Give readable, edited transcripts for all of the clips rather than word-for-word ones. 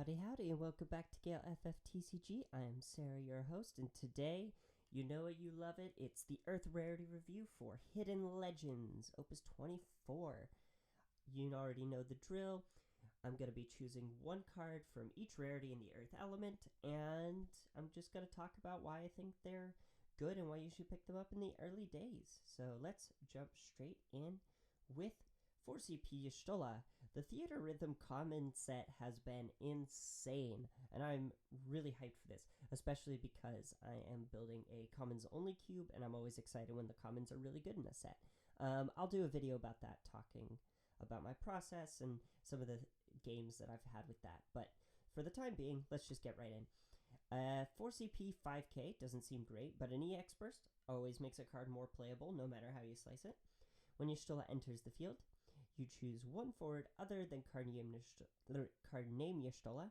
Howdy, howdy, and welcome back to Gale FFTCG. I am Serah, your host, and today, you know it, you love it, it's the Earth Rarity Review for Hidden Legends, Opus 24. You already know the drill. I'm going to be choosing one card from each rarity in the Earth element, and I'm just going to talk about why I think they're good and why you should pick them up in the early days. So let's jump straight in with 4CP Y'shtola. The Theater Rhythm common set has been insane, and I'm really hyped for this, especially because I am building a commons only cube, and I'm always excited when the commons are really good in a set. I'll do a video about that, talking about my process and some of the games that I've had with that, but for the time being, let's just get right in. 4CP 5k doesn't seem great, but an EX burst always makes a card more playable no matter how you slice it. When Y'shtola enters the field, you choose one forward other than card name Y'shtola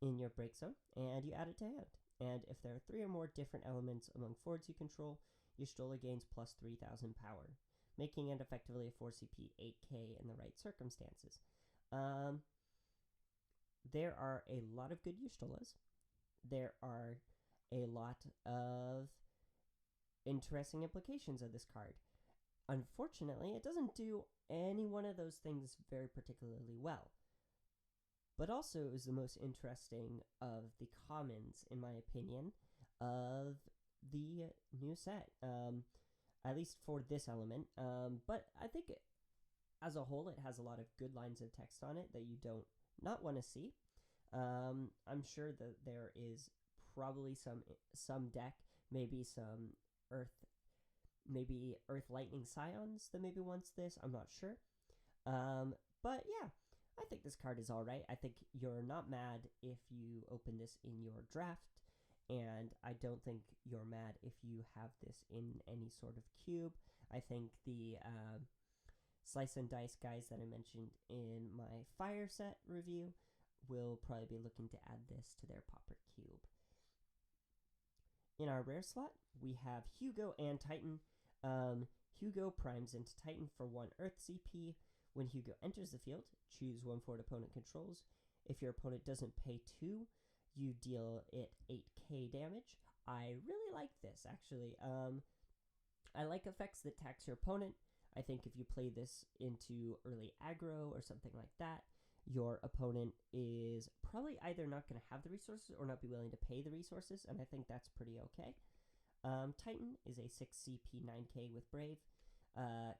in your break zone, and you add it to hand. And if there are 3 or more different elements among forwards you control, Y'shtola gains plus 3,000 power, making it effectively a 4CP 8k in the right circumstances. There are a lot of good Y'shtolas. There are a lot of interesting implications of this card. Unfortunately, it doesn't do any one of those things very particularly well. But also, it was the most interesting of the commons, in my opinion, of the new set. At least for this element. But I think as a whole, it has a lot of good lines of text on it that you don't not want to see. I'm sure that there is probably some deck, maybe some Earth Lightning Scions that maybe wants this. I'm not sure. But yeah, I think this card is alright. I think you're not mad if you open this in your draft, and I don't think you're mad if you have this in any sort of cube. I think the Slice and Dice guys that I mentioned in my Fire set review will probably be looking to add this to their Pauper cube. In our rare slot, we have Hugo and Titan. Hugo primes into Titan for 1 Earth CP. When Hugo enters the field, choose one forward opponent controls. If your opponent doesn't pay 2, you deal it 8k damage. I really like this, actually. I like effects that tax your opponent. I think if you play this into early aggro or something like that, your opponent is probably either not going to have the resources or not be willing to pay the resources, and I think that's pretty okay. Titan is a 6 CP 9k with Brave.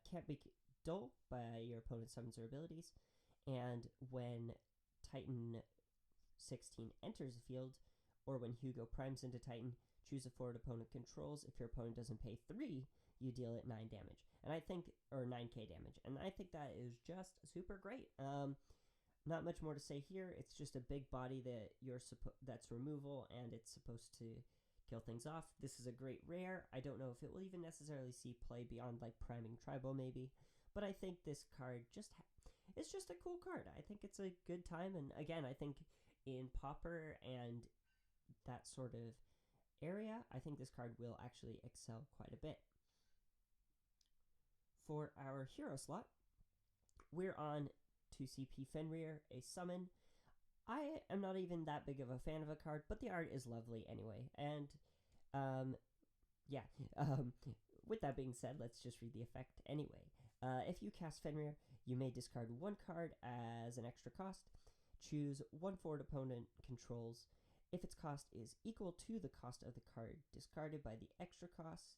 Can't be dull by your opponent's summons or abilities, and when Titan 16 enters the field, or when Hugo primes into Titan, choose a forward opponent controls. If your opponent doesn't pay 3, you deal it 9 damage, and I think, or 9k damage, and I think that is just super great. Not much more to say here. It's just a big body that that's removal, and it's supposed to kill things off. This is a great rare. I don't know if it will even necessarily see play beyond like priming Tribal maybe, but I think this card it's just a cool card. I think it's a good time, and again, I think in Pauper and that sort of area, I think this card will actually excel quite a bit. For our hero slot, we're on 2CP Fenrir, a summon. I am not even that big of a fan of a card, but the art is lovely anyway. And, yeah. With that being said, let's just read the effect anyway. If you cast Fenrir, you may discard 1 card as an extra cost. Choose 1 forward opponent controls. If its cost is equal to the cost of the card discarded by the extra cost,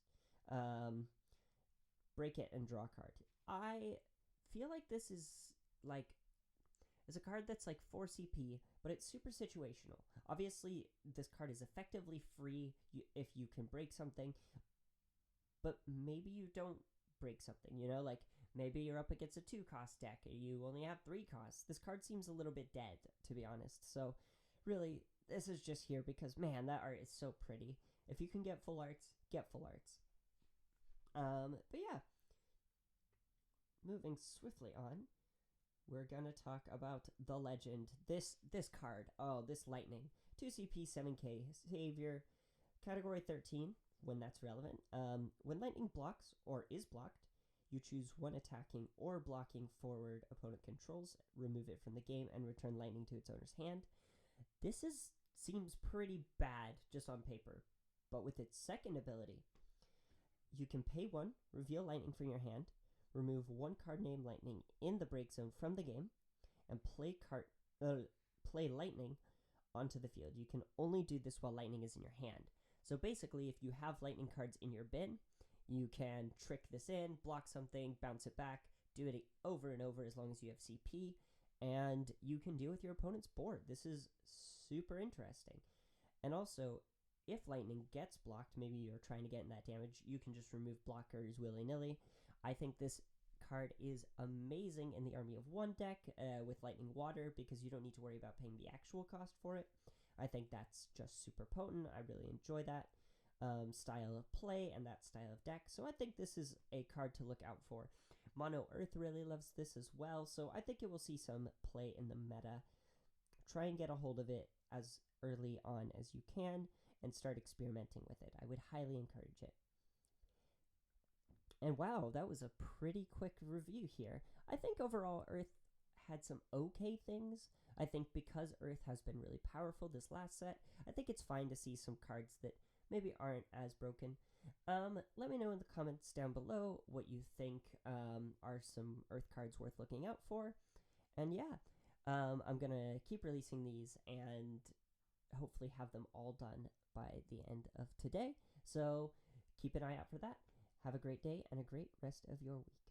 break it and draw a card. I feel like this is a card that's like 4 CP, but it's super situational. Obviously, this card is effectively free if you can break something, but maybe you don't break something, you know? Like, maybe you're up against a 2-cost deck and you only have 3 costs. This card seems a little bit dead, to be honest. So, really, this is just here because, man, that art is so pretty. If you can get full arts, get full arts. But yeah. Moving swiftly on, we're gonna talk about the legend. This card. Oh, this lightning. 2CP 7k savior. Category 13, when that's relevant. When lightning blocks or is blocked, you choose 1 attacking or blocking forward opponent controls, remove it from the game, and return lightning to its owner's hand. seems pretty bad just on paper, but with its second ability, you can pay 1, reveal lightning from your hand, remove 1 card named Lightning in the break zone from the game, and play lightning onto the field. You can only do this while lightning is in your hand. So basically, if you have lightning cards in your bin, you can trick this in, block something, bounce it back, do it over and over as long as you have CP, and you can deal with your opponent's board. This is super interesting. And also, if lightning gets blocked, maybe you're trying to get in that damage, you can just remove blockers willy-nilly. I think this card is amazing in the Army of 1 deck with Lightning Water because you don't need to worry about paying the actual cost for it. I think that's just super potent. I really enjoy that style of play and that style of deck. So I think this is a card to look out for. Mono Earth really loves this as well, so I think it will see some play in the meta. Try and get a hold of it as early on as you can and start experimenting with it. I would highly encourage it. And wow, that was a pretty quick review here. I think overall Earth had some okay things. I think because Earth has been really powerful this last set, I think it's fine to see some cards that maybe aren't as broken. Let me know in the comments down below what you think are some Earth cards worth looking out for. And yeah, I'm going to keep releasing these and hopefully have them all done by the end of today. So keep an eye out for that. Have a great day and a great rest of your week.